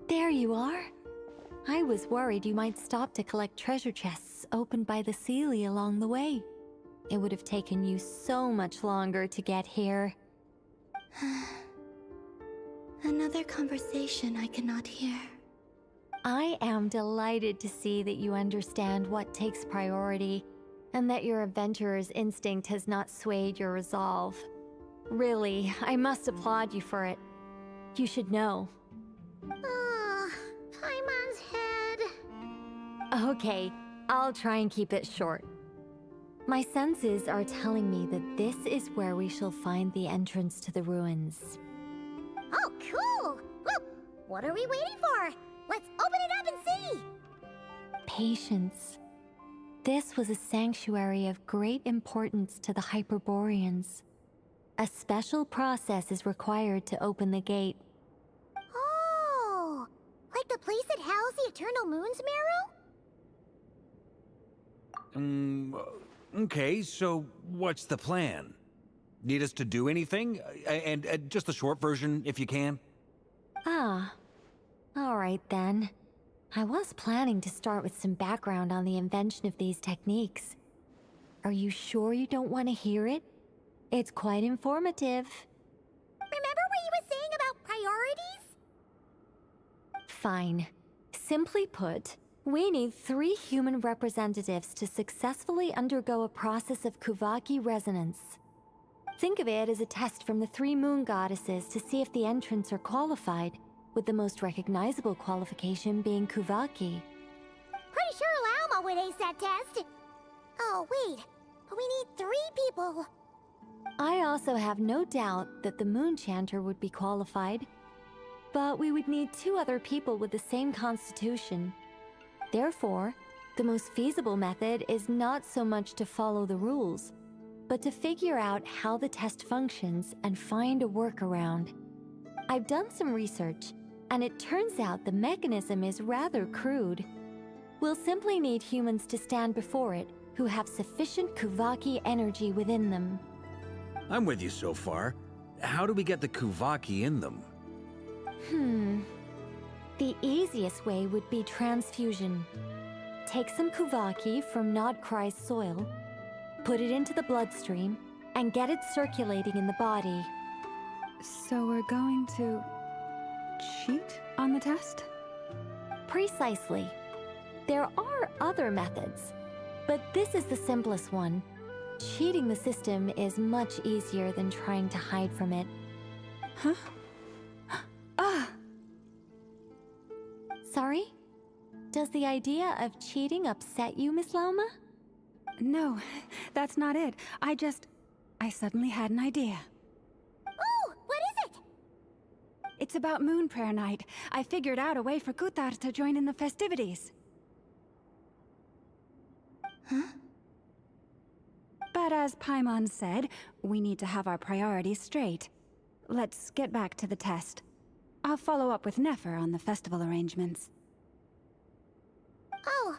There you are. I was worried you might stop to collect treasure chests opened by the Seelie along the way. It would have taken you so much longer to get here. Another conversation I cannot hear. I am delighted to see that you understand what takes priority, and that your adventurer's instinct has not swayed your resolve. Really, I must applaud you for it. You should know. Paimon's head. Okay, I'll try and keep it short. My senses are telling me that this is where we shall find the entrance to the ruins. Oh, cool! Well, what are we waiting for? Let's open it up and see! Patience. This was a sanctuary of great importance to the Hyperboreans. A special process is required to open the gate. Oh! Like the place that housed the Eternal Moon's marrow? Okay, so what's the plan? Need us to do anything? And just the short version, if you can. Ah. Alright then. I was planning to start with some background on the invention of these techniques. Are you sure you don't want to hear it? It's quite informative. Remember what you were saying about priorities? Fine. Simply put, we need 3 human representatives to successfully undergo a process of Kuvaki resonance. Think of it as a test from the 3 moon goddesses to see if the entrants are qualified, with the most recognizable qualification being Kuvaki. Pretty sure Lauma would ace that test. Oh, wait. But we need 3 people. I also have no doubt that the Moon Chanter would be qualified, but we would need 2 other people with the same constitution. Therefore, the most feasible method is not so much to follow the rules, but to figure out how the test functions and find a workaround. I've done some research, and it turns out the mechanism is rather crude. We'll simply need humans to stand before it who have sufficient Kuvaki energy within them. I'm with you so far. How do we get the Kuvaki in them? The easiest way would be transfusion. Take some Kuvaki from Nod-Krai's soil, put it into the bloodstream, and get it circulating in the body. So we're going to cheat on the test? Precisely. There are other methods, but this is the simplest one. Cheating the system is much easier than trying to hide from it. Huh? Ah! Sorry? Does the idea of cheating upset you, Miss Lauma? No, that's not it. I suddenly had an idea. Oh, what is it? It's about Moon Prayer Night. I figured out a way for Kutar to join in the festivities. Huh? But as Paimon said, we need to have our priorities straight. Let's get back to the test. I'll follow up with Nefer on the festival arrangements. Oh,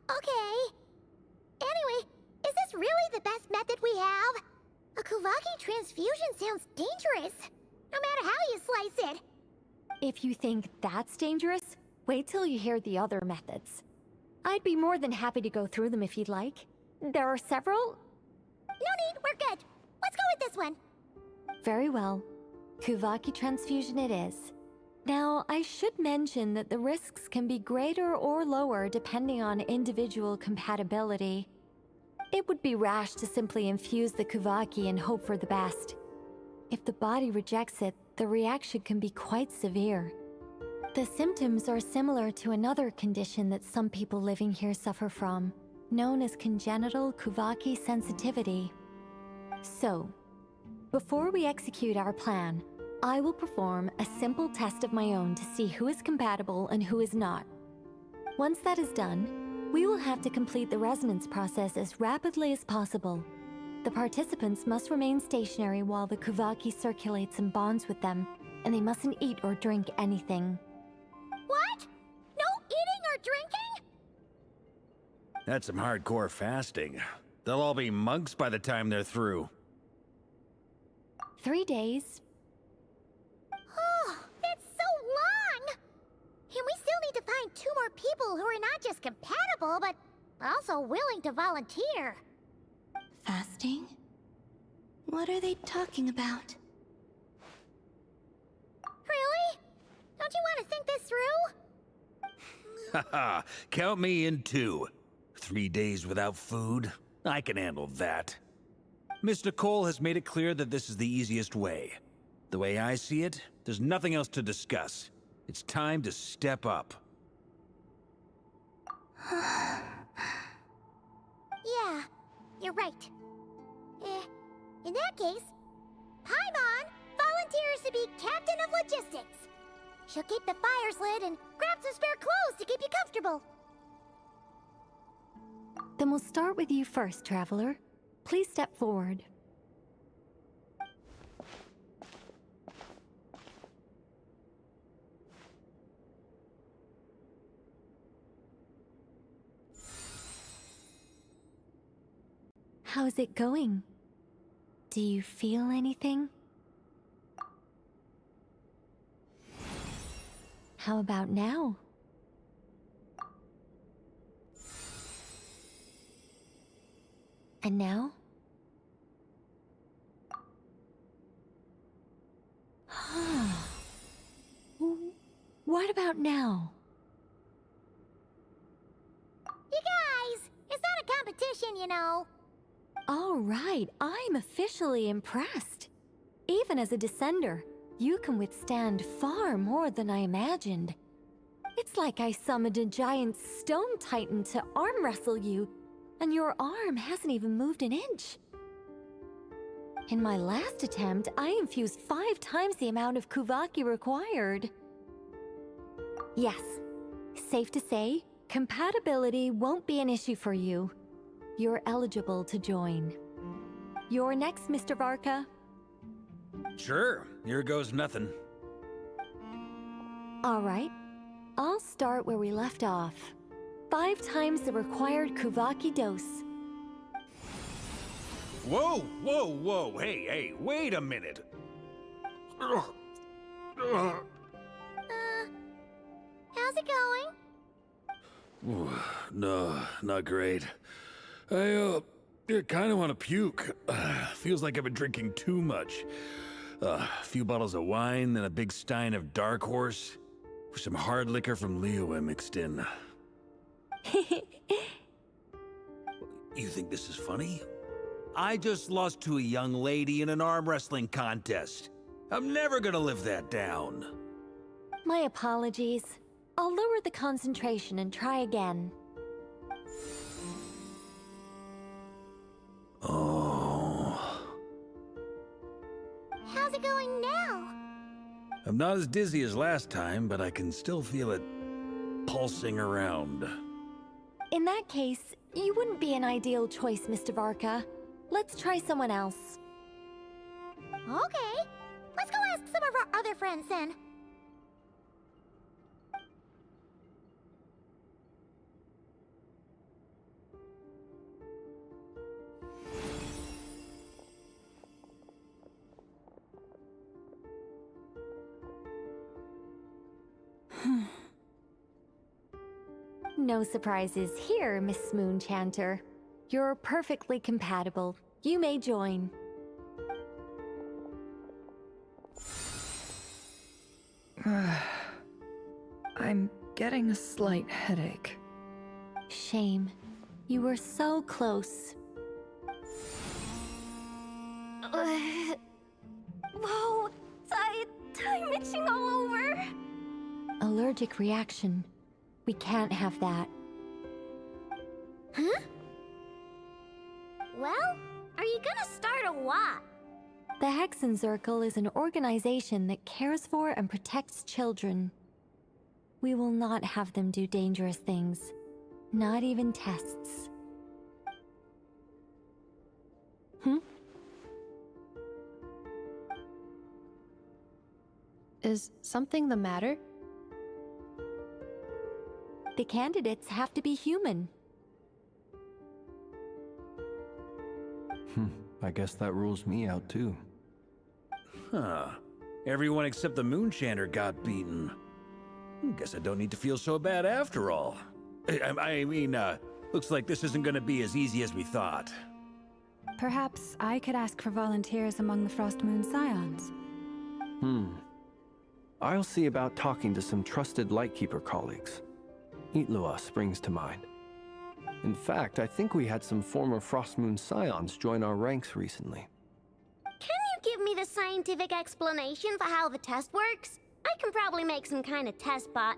okay. Anyway, is this really the best method we have? A Kuvaki transfusion sounds dangerous, no matter how you slice it. If you think that's dangerous, wait till you hear the other methods. I'd be more than happy to go through them if you'd like. There are several. No need, we're good. Let's go with this one. Very well. Kuvaki transfusion it is. Now, I should mention that the risks can be greater or lower depending on individual compatibility. It would be rash to simply infuse the Kuvaki and hope for the best. If the body rejects it, the reaction can be quite severe. The symptoms are similar to another condition that some people living here suffer from, known as congenital Kuvaki sensitivity. So, before we execute our plan, I will perform a simple test of my own to see who is compatible and who is not. Once that is done, we will have to complete the resonance process as rapidly as possible. The participants must remain stationary while the Kuvaki circulates and bonds with them, and they mustn't eat or drink anything. What? No eating or drinking? That's some hardcore fasting. They'll all be monks by the time they're through. 3 days. Oh, that's so long! people who are not just compatible, but also willing to volunteer. Fasting? What are they talking about? Really? Don't you want to think this through? Haha, count me in too. 3 days without food? I can handle that. Miss Nicole has made it clear that this is the easiest way. The way I see it, there's nothing else to discuss. It's time to step up. Yeah, you're right. In that case, Paimon volunteers to be Captain of Logistics. She'll keep the fires lit and grab some spare clothes to keep you comfortable. Then we'll start with you first, Traveler. Please step forward. How's it going? Do you feel anything? How about now? And now? What about now? You guys, it's not a competition, you know. All right, I'm officially impressed. Even as a descender, you can withstand far more than I imagined. It's like I summoned a giant stone titan to arm wrestle you, and your arm hasn't even moved an inch. In my last attempt, I infused 5 times the amount of Kuvaki required. Yes, safe to say, compatibility won't be an issue for you. You're eligible to join. You're next, Mr. Varka. Sure, here goes nothing. All right, I'll start where we left off. 5 times the required Kuvaki dose. Whoa, whoa, whoa, hey, wait a minute. How's it going? No, not great. I kind of want to puke. Feels like I've been drinking too much. A few bottles of wine, then a big stein of Dark Horse, with some hard liquor from Liyue mixed in. You think this is funny? I just lost to a young lady in an arm wrestling contest. I'm never gonna live that down. My apologies. I'll lower the concentration and try again. Oh. How's it going now? I'm not as dizzy as last time, but I can still feel it pulsing around. In that case, you wouldn't be an ideal choice, Mr. Varka. Let's try someone else. Okay, let's go ask some of our other friends then. No surprises here, Miss Moonchanter. You're perfectly compatible. You may join. I'm getting a slight headache. Shame. You were so close. Whoa, I'm itching all over. Allergic reaction. We can't have that. Huh? Well, are you gonna start a what? The Hexen Circle is an organization that cares for and protects children. We will not have them do dangerous things. Not even tests. Is something the matter? The candidates have to be human. I guess that rules me out too. Huh. Everyone except the Moonchanter got beaten. Guess I don't need to feel so bad after all. Looks like this isn't gonna be as easy as we thought. Perhaps I could ask for volunteers among the Frost Moon Scions. I'll see about talking to some trusted Lightkeeper colleagues. Itlua springs to mind. In fact, I think we had some former Frost Moon Scions join our ranks recently. Can you give me the scientific explanation for how the test works? I can probably make some kind of test bot.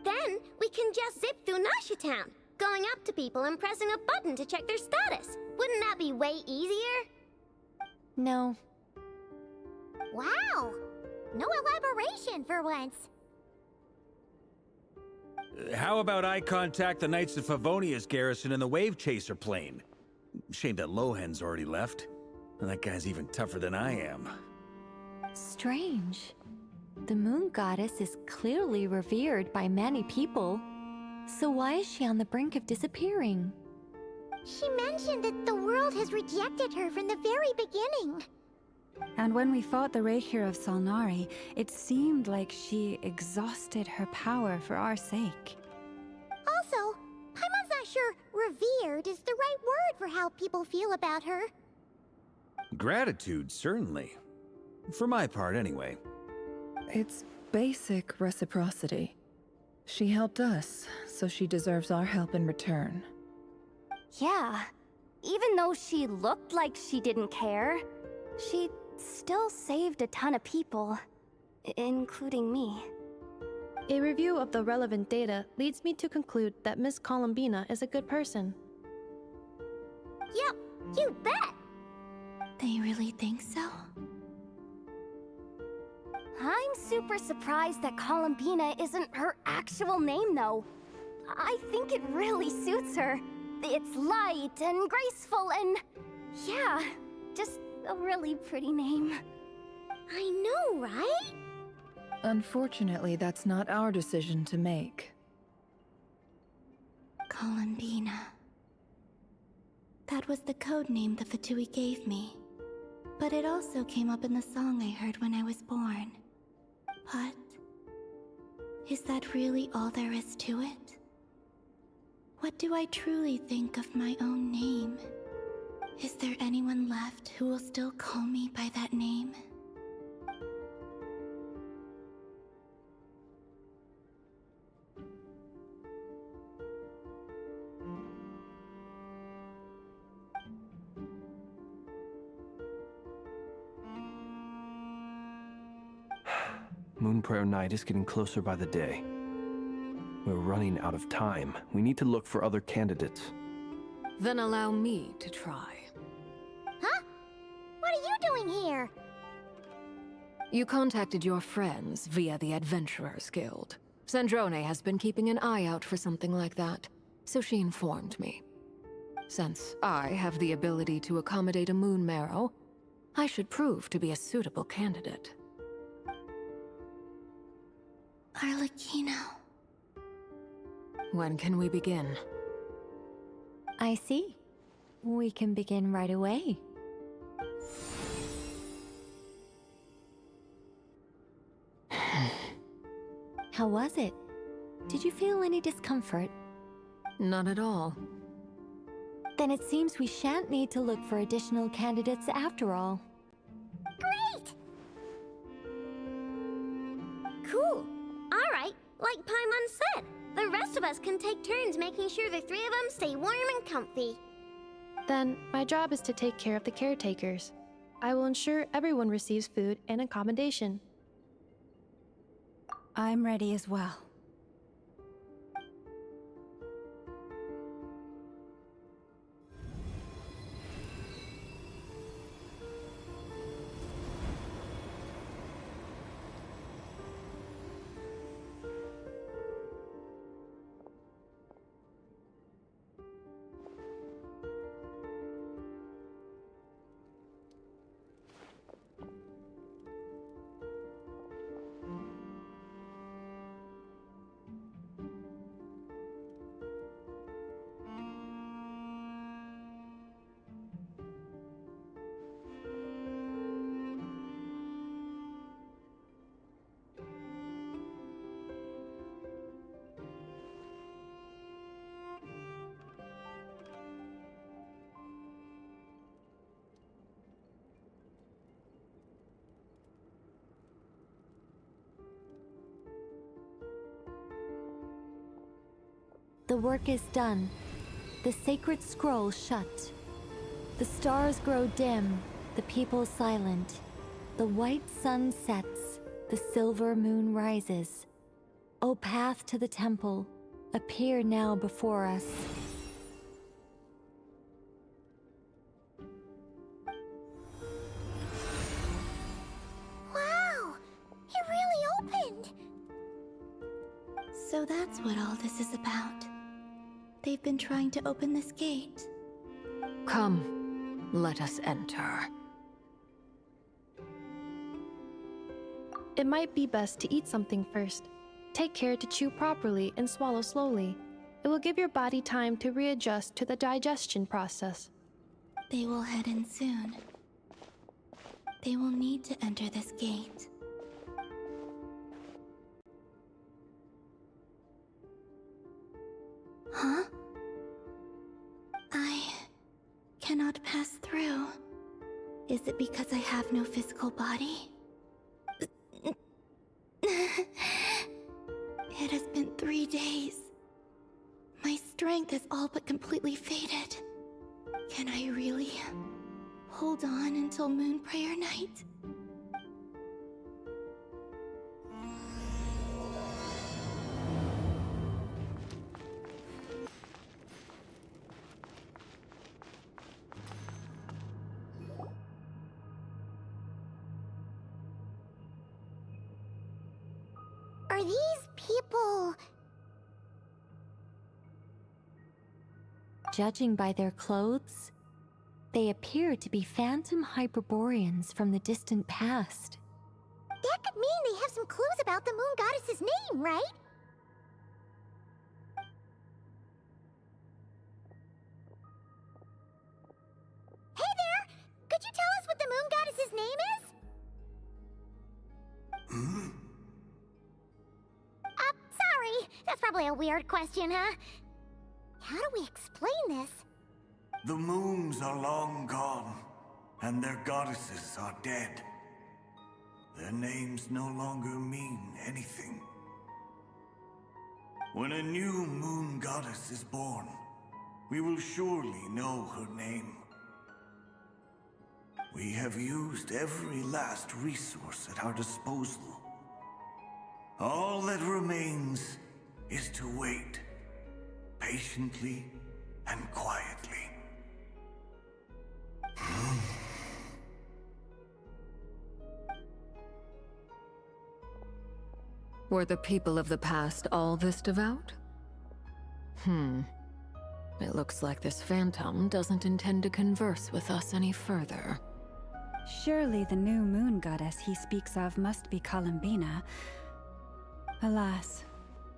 Then we can just zip through Nasha Town, going up to people and pressing a button to check their status. Wouldn't that be way easier? No. Wow! No elaboration for once. How about I contact the Knights of Favonia's garrison in the Wave Chaser plane? Shame that Lohan's already left. That guy's even tougher than I am. Strange. The moon goddess is clearly revered by many people. So why is she on the brink of disappearing? She mentioned that the world has rejected her from the very beginning. And when we fought the Raikir of Solnari, it seemed like she exhausted her power for our sake. Also, Paimon's not sure revered is the right word for how people feel about her. Gratitude, certainly. For my part, anyway. It's basic reciprocity. She helped us, so she deserves our help in return. Yeah. Even though she looked like she didn't care, she still saved a ton of people, including me. A review of the relevant data leads me to conclude that Miss Columbina is a good person. Yep, you bet! They really think so? I'm super surprised that Columbina isn't her actual name, though. I think it really suits her. It's light and graceful and... yeah, just a really pretty name. I know, right? Unfortunately, that's not our decision to make. Columbina. That was the code name the Fatui gave me. But it also came up in the song I heard when I was born. But... is that really all there is to it? What do I truly think of my own name? Is there anyone left who will still call me by that name? Moon Prayer Night is getting closer by the day. We're running out of time. We need to look for other candidates. Then allow me to try. Huh? What are you doing here? You contacted your friends via the Adventurers Guild. Sandrone has been keeping an eye out for something like that, so she informed me. Since I have the ability to accommodate a moon marrow, I should prove to be a suitable candidate. Arlecchino. When can we begin? I see. We can begin right away. How was it? Did you feel any discomfort? Not at all. Then it seems we shan't need to look for additional candidates after all. Great! Cool. All right, like Paimon said, the rest of us can take turns making sure the three of them stay warm and comfy. Then, my job is to take care of the caretakers. I will ensure everyone receives food and accommodation. I'm ready as well. The work is done. The sacred scroll shut. The stars grow dim, the people silent. The white sun sets, the silver moon rises. O path to the temple, appear now before us. Wow! It really opened! So that's what all this is about. They've been trying to open this gate. Come, let us enter. It might be best to eat something first. Take care to chew properly and swallow slowly. It will give your body time to readjust to the digestion process. They will head in soon. They will need to enter this gate. Huh? I cannot pass through. Is it because I have no physical body? It has been 3 days. My strength has all but completely faded. Can I really hold on until Moon Prayer Night? Are these people... Judging by their clothes, they appear to be phantom Hyperboreans from the distant past. That could mean they have some clues about the moon goddess's name, right? Hey there! Could you tell us what the moon goddess's name is? Sorry. That's probably a weird question, huh? How do we explain this? The moons are long gone, and their goddesses are dead. Their names no longer mean anything. When a new moon goddess is born, we will surely know her name. We have used every last resource at our disposal. All that remains is to wait, patiently and quietly. Were the people of the past all this devout? It looks like this phantom doesn't intend to converse with us any further. Surely the new moon goddess he speaks of must be Columbina. Alas,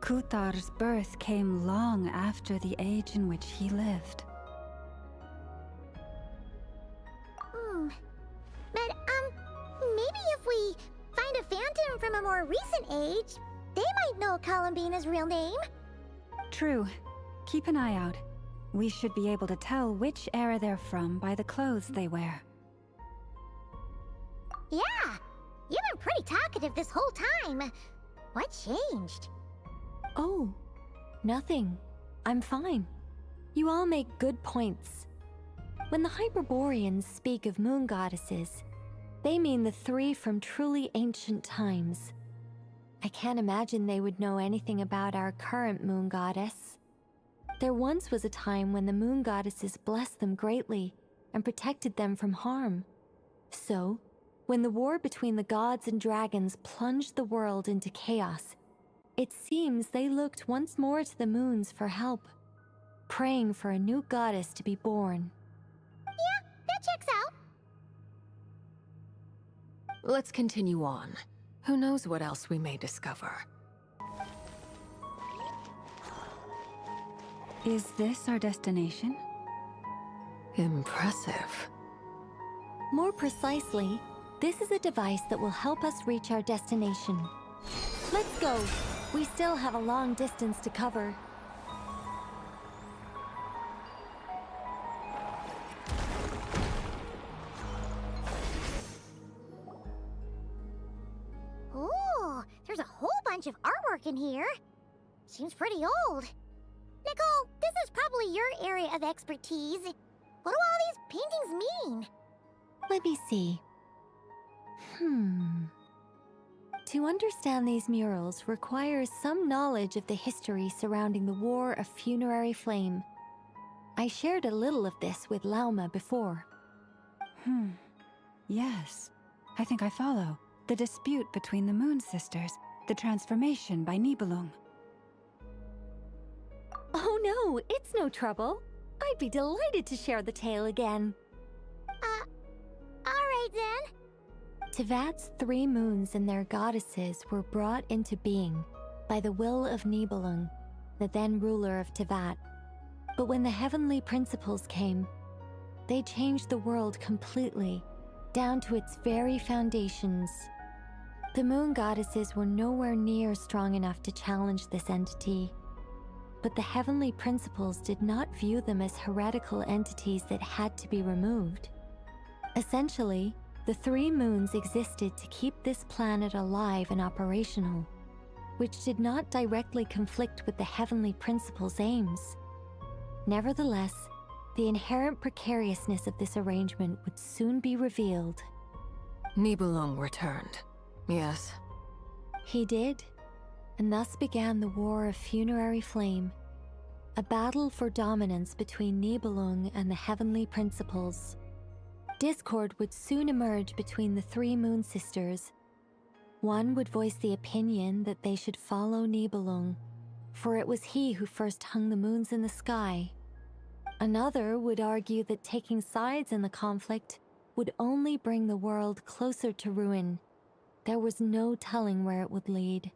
Kuthar's birth came long after the age in which he lived. But, maybe if we find a phantom from a more recent age, they might know Columbina's real name. True. Keep an eye out. We should be able to tell which era they're from by the clothes they wear. Yeah, you've been pretty talkative this whole time. What changed? Oh, nothing. I'm fine. You all make good points. When the Hyperboreans speak of moon goddesses, they mean the 3 from truly ancient times. I can't imagine they would know anything about our current moon goddess. There once was a time when the moon goddesses blessed them greatly and protected them from harm. So, when the war between the gods and dragons plunged the world into chaos, it seems they looked once more to the moons for help, praying for a new goddess to be born. Yeah, that checks out. Let's continue on. Who knows what else we may discover? Is this our destination? Impressive. More precisely, this is a device that will help us reach our destination. Let's go. We still have a long distance to cover. Ooh, there's a whole bunch of artwork in here. Seems pretty old. Nicole, this is probably your area of expertise. What do all these paintings mean? Let me see. To understand these murals requires some knowledge of the history surrounding the War of Funerary Flame. I shared a little of this with Lauma before. Yes, I think I follow. The dispute between the Moon Sisters, the transformation by Nibelung. Oh no, it's no trouble. I'd be delighted to share the tale again. Alright then. Tevat's 3 moons and their goddesses were brought into being by the will of Nibelung, the then ruler of Tevat. But when the heavenly principles came, they changed the world completely, down to its very foundations. The moon goddesses were nowhere near strong enough to challenge this entity, but the heavenly principles did not view them as heretical entities that had to be removed. Essentially, the 3 moons existed to keep this planet alive and operational, which did not directly conflict with the heavenly principles' aims. Nevertheless, the inherent precariousness of this arrangement would soon be revealed. Nibelung returned. Yes. He did, and thus began the War of Funerary Flame, a battle for dominance between Nibelung and the heavenly principles. Discord would soon emerge between the 3 Moon Sisters. One would voice the opinion that they should follow Nibelung, for it was he who first hung the moons in the sky. Another would argue that taking sides in the conflict would only bring the world closer to ruin. There was no telling where it would lead,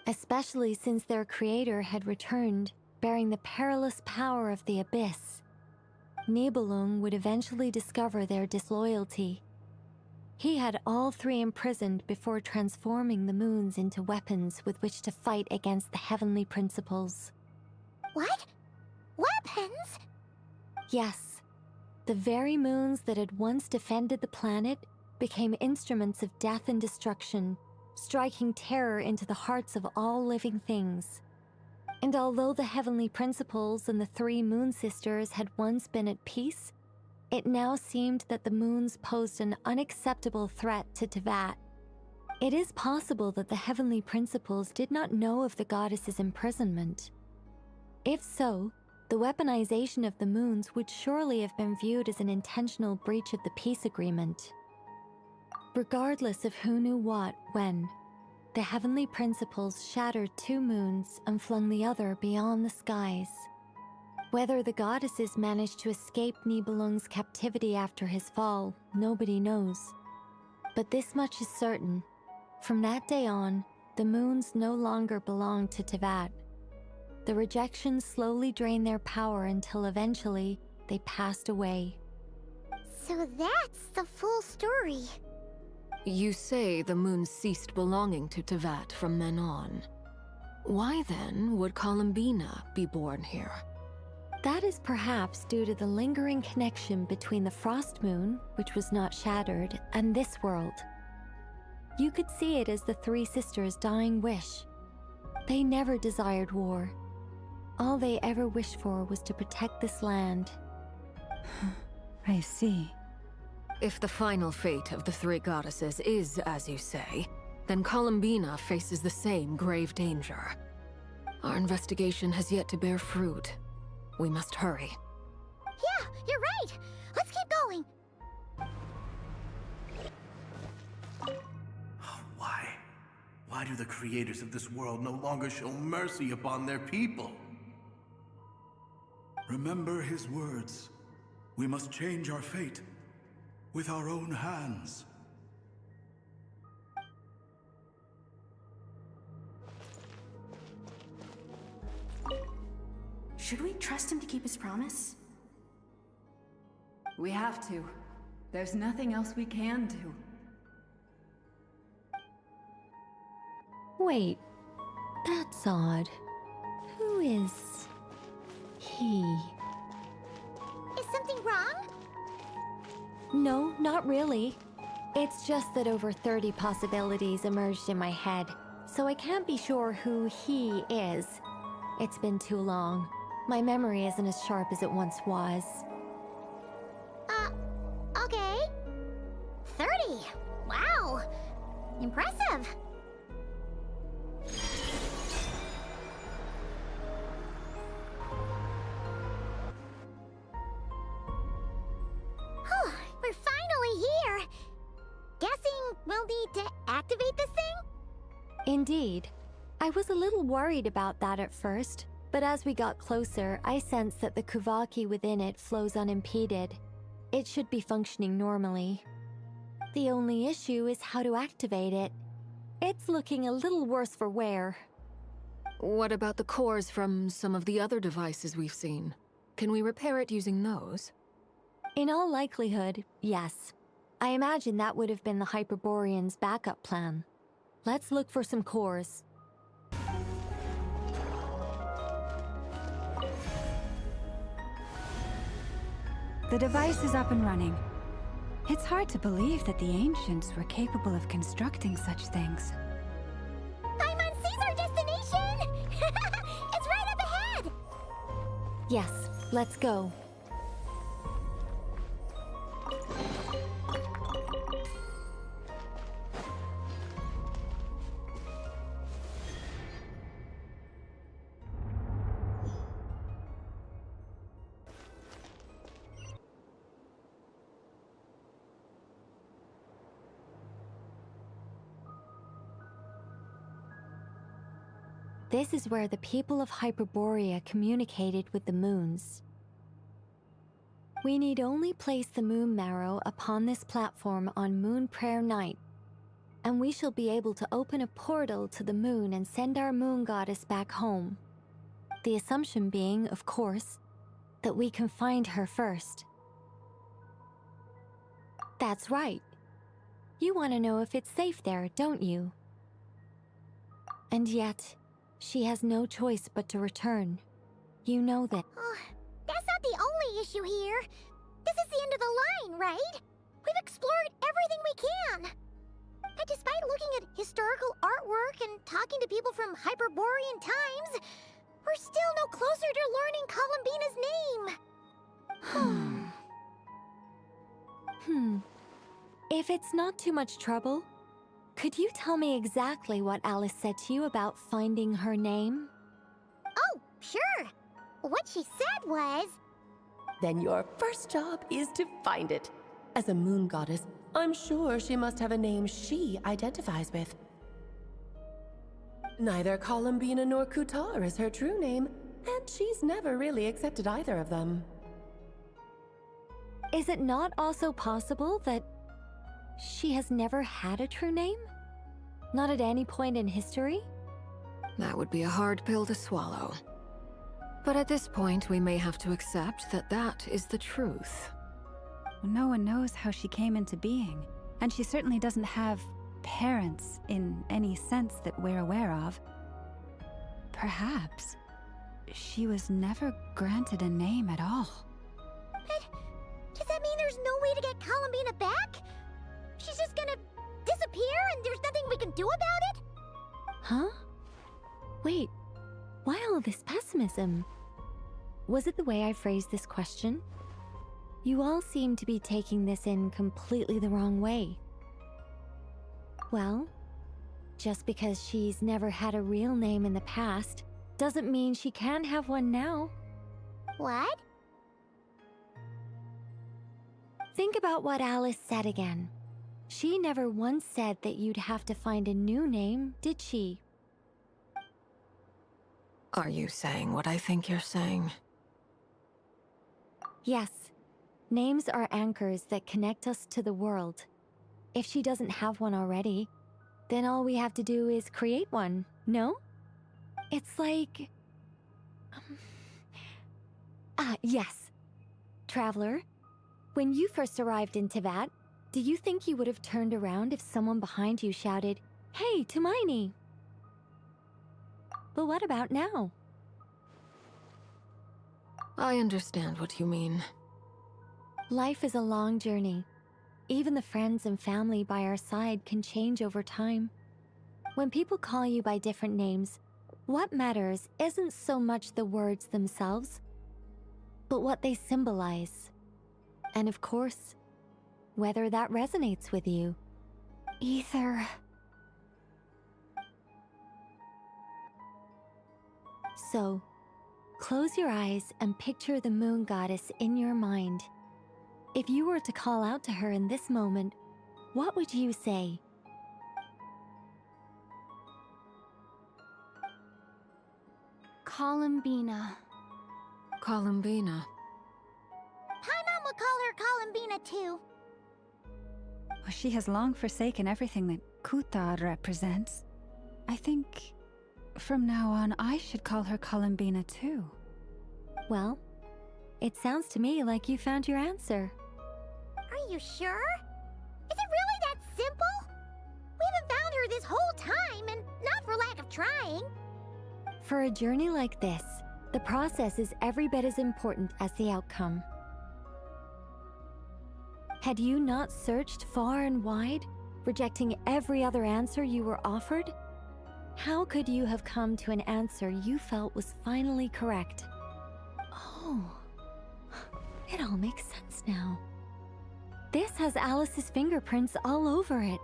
especially since their creator had returned, bearing the perilous power of the abyss. Nibelung would eventually discover their disloyalty. He had all 3 imprisoned before transforming the moons into weapons with which to fight against the heavenly principles. What? Weapons? Yes, the very moons that had once defended the planet became instruments of death and destruction, striking terror into the hearts of all living things. And although the heavenly principles and the 3 Moon Sisters had once been at peace, it now seemed that the moons posed an unacceptable threat to Tevat. It is possible that the heavenly principles did not know of the goddess's imprisonment. If so, the weaponization of the moons would surely have been viewed as an intentional breach of the peace agreement. Regardless of who knew what, when, the heavenly principles shattered 2 moons and flung the other beyond the skies. Whether the goddesses managed to escape Nibelung's captivity after his fall, nobody knows. But this much is certain. From that day on, the moons no longer belonged to Tevat. The rejection slowly drained their power until eventually they passed away. So that's the full story. You say the moon ceased belonging to Tevat from then on. Why then would Columbina be born here? That is perhaps due to the lingering connection between the Frost Moon, which was not shattered, and this world. You could see it as the 3 sisters' dying wish. They never desired war. All they ever wished for was to protect this land. I see. If the final fate of the 3 goddesses is as you say, then Columbina faces the same grave danger. Our investigation has yet to bear fruit. We must hurry. Yeah, you're right. Let's keep going. Why? Why do the creators of this world no longer show mercy upon their people? Remember his words. We must change our fate with our own hands. Should we trust him to keep his promise? We have to. There's nothing else we can do. Wait, that's odd. Who is he? Is something wrong? No, not really. It's just that over 30 possibilities emerged in my head, so I can't be sure who he is. It's been too long. My memory isn't as sharp as it once was. Okay. 30. Wow. Impressive. We're finally here. Guessing we'll need to activate this thing? Indeed. I was a little worried about that at first, but as we got closer, I sensed that the Kuvaki within it flows unimpeded. It should be functioning normally. The only issue is how to activate it. It's looking a little worse for wear. What about the cores from some of the other devices we've seen? Can we repair it using those? In all likelihood, yes. I imagine that would have been the Hyperborean's backup plan. Let's look for some cores. The device is up and running. It's hard to believe that the ancients were capable of constructing such things. Paimon sees our destination! It's right up ahead! Yes, let's go. This is where the people of Hyperborea communicated with the moons. We need only place the moon marrow upon this platform on Moon Prayer Night, and we shall be able to open a portal to the moon and send our moon goddess back home. The assumption being, of course, that we can find her first. That's right. You want to know if it's safe there, don't you? And yet, she has no choice but to return. You know that. That's not the only issue here. This is the end of the line, right? We've explored everything we can. And despite looking at historical artwork and talking to people from Hyperborean times, we're still no closer to learning Columbinas' name. If it's not too much trouble, could you tell me exactly what Alice said to you about finding her name? Oh, sure. What she said was... Then your first job is to find it. As a moon goddess, I'm sure she must have a name she identifies with. Neither Columbina nor Kutar is her true name, and she's never really accepted either of them. Is it not also possible that she has never had a true name? Not at any point in history? That would be a hard pill to swallow. But at this point, we may have to accept that that is the truth. No one knows how she came into being, and she certainly doesn't have parents in any sense that we're aware of. Perhaps she was never granted a name at all. But does that mean there's no way to get Columbina back? She's just gonna disappear and there's nothing we can do about it? Huh? Wait, why all this pessimism? Was it the way I phrased this question? You all seem to be taking this in completely the wrong way. Well, just because she's never had a real name in the past doesn't mean she can't have one now. What? Think about what Alice said again. She never once said that you'd have to find a new name, did she? Are you saying what I think you're saying? Yes. Names are anchors that connect us to the world. If she doesn't have one already, then all we have to do is create one, no? It's like... yes. Traveler, when you first arrived in Teyvat, do you think you would have turned around if someone behind you shouted, "Hey, Tumaini"? But what about now? I understand what you mean. Life is a long journey. Even the friends and family by our side can change over time. When people call you by different names, What matters isn't so much the words themselves, but what they symbolize. And of course, whether that resonates with you. Ether. So, close your eyes and picture the moon goddess in your mind. If you were to call out to her in this moment, what would you say? Columbina. Columbina. Paimon would call her Columbina too. Well, she has long forsaken everything that Kutar represents. I think from now on I should call her Columbina too. Well, it sounds to me like you found your answer. Are you sure? Is it really that simple? We haven't found her this whole time, and not for lack of trying. For a journey like this, the process is every bit as important as the outcome. Had you not searched far and wide, rejecting every other answer you were offered, how could you have come to an answer you felt was finally correct? Oh, it all makes sense now. This has Alice's fingerprints all over it.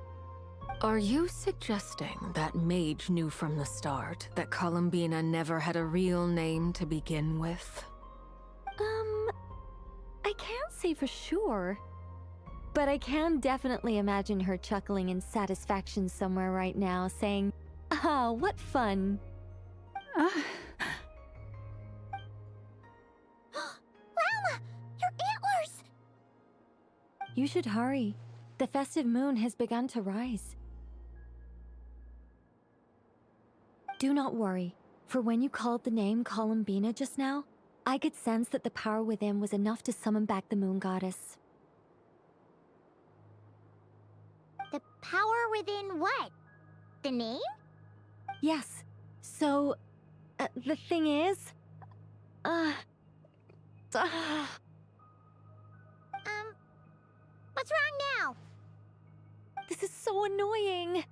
Are you suggesting that Mage knew from the start that Columbina never had a real name to begin with? I can't say for sure, but I can definitely imagine her chuckling in satisfaction somewhere right now, saying, "Ah, what fun." Lalma, your antlers! You should hurry. The festive moon has begun to rise. Do not worry, for when you called the name Columbina just now, I could sense that the power within was enough to summon back the moon goddess. The power within what? The name? Yes. So, the thing is... What's wrong now? This is so annoying.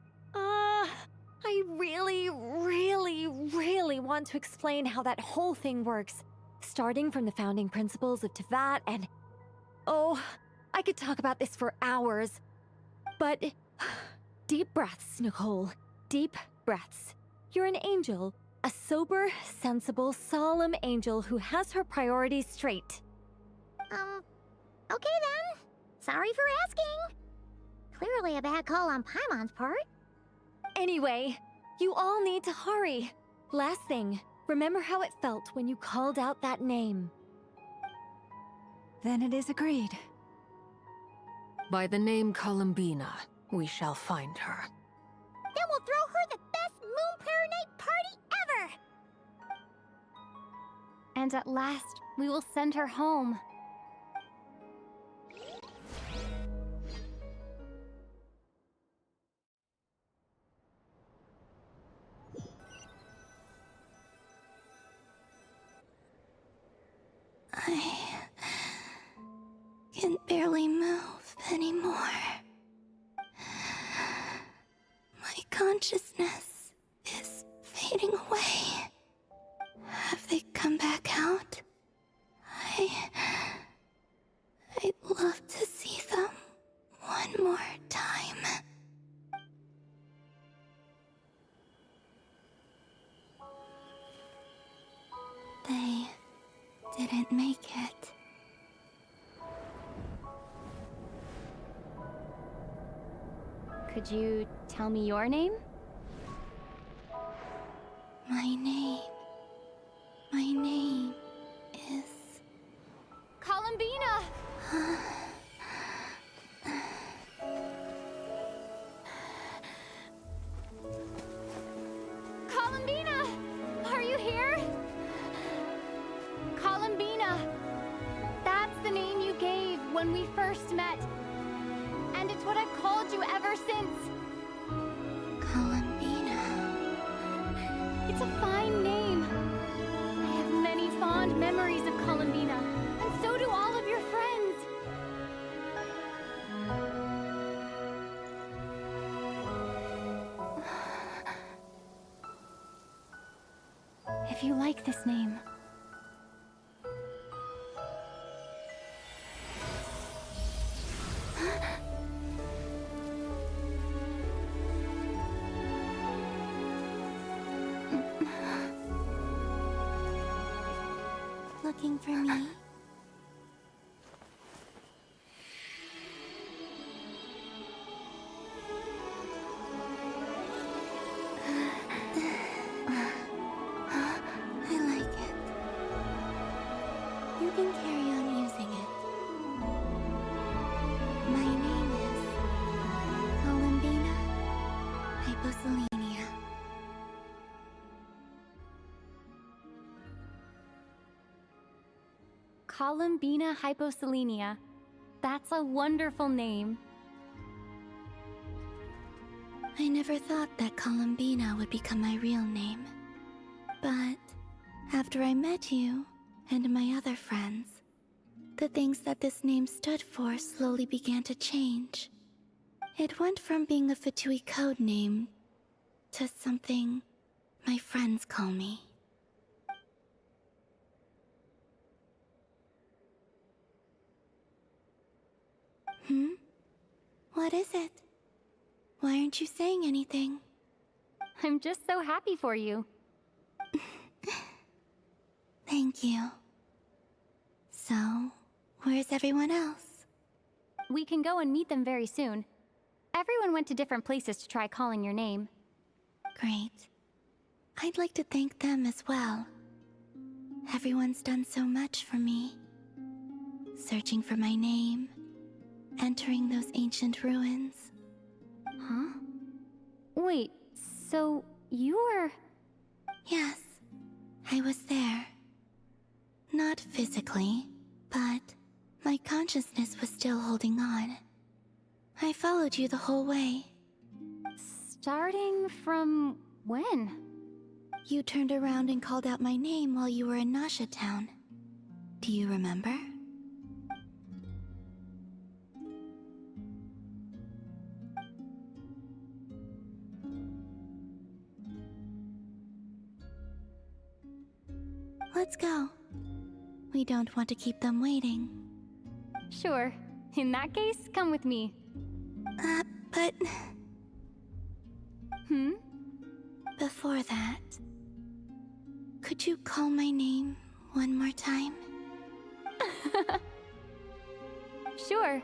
I really want to explain how that whole thing works. Starting from the founding principles of Tevat and... Oh, I could talk about this for hours. But... Deep breaths, Nicole. Deep breaths. You're an angel. A sober, sensible, solemn angel who has her priorities straight. Okay then. Sorry for asking. Clearly a bad call on Paimon's part. Anyway, you all need to hurry. Last thing, remember how it felt when you called out that name. Then it is agreed. By the name Columbina, we shall find her. Then we'll throw her the best Moon Prayer Night party ever! And at last, we will send her home. I can barely move anymore. My consciousness is fading away. Have they come back out? I'd love to see them one more time. They didn't make it. Could you tell me your name? My name is... Columbina! Columbina! Are you here? Columbina! That's the name you gave when we first met. And it's what I've called you ever since. Columbina. It's a fine if you like this name. Looking for me? I like it. You can carry on using it. My name is Columbina Hyposelenia. Columbina Hyposelenia. That's a wonderful name. I never thought that Columbina would become my real name. But after I met you and my other friends, the things that this name stood for slowly began to change. It went from being a Fatui code name to something my friends call me. What is it? Why aren't you saying anything? I'm just so happy for you. Thank you. So, where's everyone else? We can go and meet them very soon. Everyone went to different places to try calling your name. Great. I'd like to thank them as well. Everyone's done so much for me. Searching for my name, entering those ancient ruins. Huh? Wait, so you were... Yes, I was there. Not physically, but my consciousness was still holding on. I followed you the whole way. Starting from when? You turned around and called out my name while you were in Nasha Town. Do you remember? Let's go. We don't want to keep them waiting. Sure. In that case, come with me. But... Hmm? Before that, could you call my name one more time? Sure.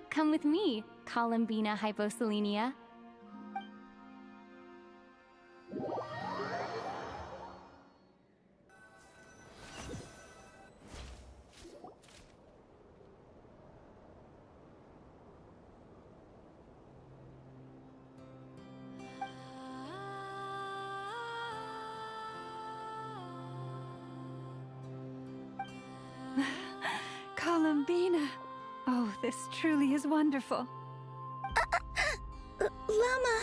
Come with me, Columbina Hyposelenia. Columbina! Oh, this truly is wonderful. Llama,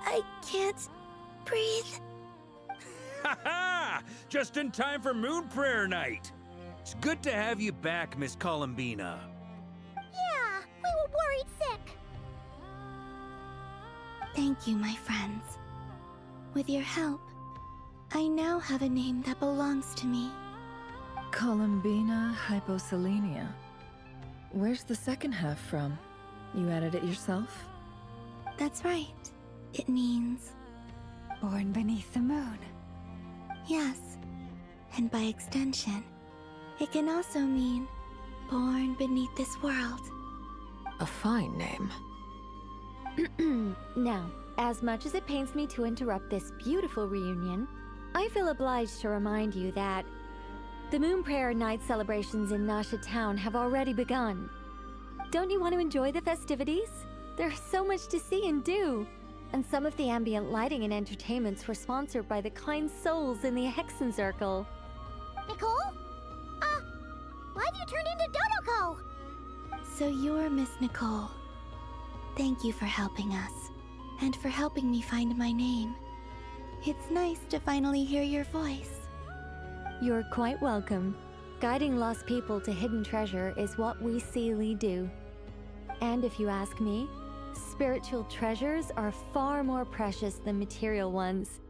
I can't breathe. Ha ha! Just in time for Moon Prayer Night. It's good to have you back, Miss Columbina. Yeah, we were worried sick. Thank you, my friends. With your help, I now have a name that belongs to me. Columbina Hyposelenia. Where's the second half from? You added it yourself? That's right. It means... Born beneath the moon. Yes. And by extension, it can also mean born beneath this world. A fine name. Now, as much as it pains me to interrupt this beautiful reunion, I feel obliged to remind you that the Moon Prayer Night celebrations in Nasha Town have already begun. Don't you want to enjoy the festivities? There's so much to see and do. And some of the ambient lighting and entertainments were sponsored by the kind souls in the Hexen Circle. Nicole? Why have you turned into Dodoko? So you're Miss Nicole. Thank you for helping us, and for helping me find my name. It's nice to finally hear your voice. You're quite welcome. Guiding lost people to hidden treasure is what we Seelie do. And if you ask me, spiritual treasures are far more precious than material ones.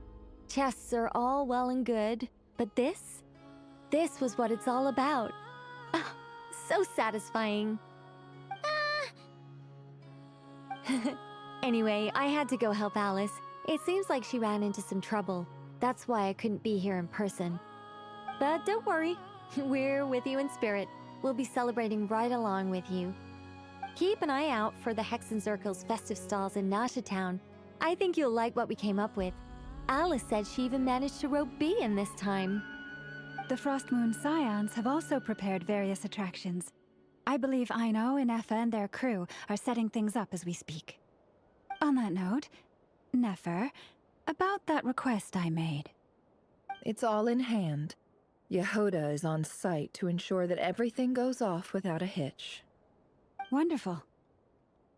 Chests are all well and good, but this was what it's all about. Ah, so satisfying. Anyway, I had to go help Alice. It seems like she ran into some trouble. That's why I couldn't be here in person. But don't worry, we're with you in spirit. We'll be celebrating right along with you. Keep an eye out for the Hexenzirkel's festive stalls in Nasha Town. I think you'll like what we came up with. Alice said she even managed to rope B in this time. The Frost Moon Scions have also prepared various attractions. I believe Aino, Ineffa, and their crew are setting things up as we speak. On that note, Nefer, about that request I made. It's all in hand. Yehoda is on site to ensure that everything goes off without a hitch. Wonderful.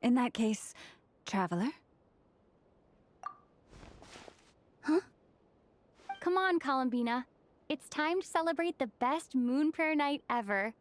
In that case, Traveler? Huh? Come on, Columbina. It's time to celebrate the best moon prayer night ever.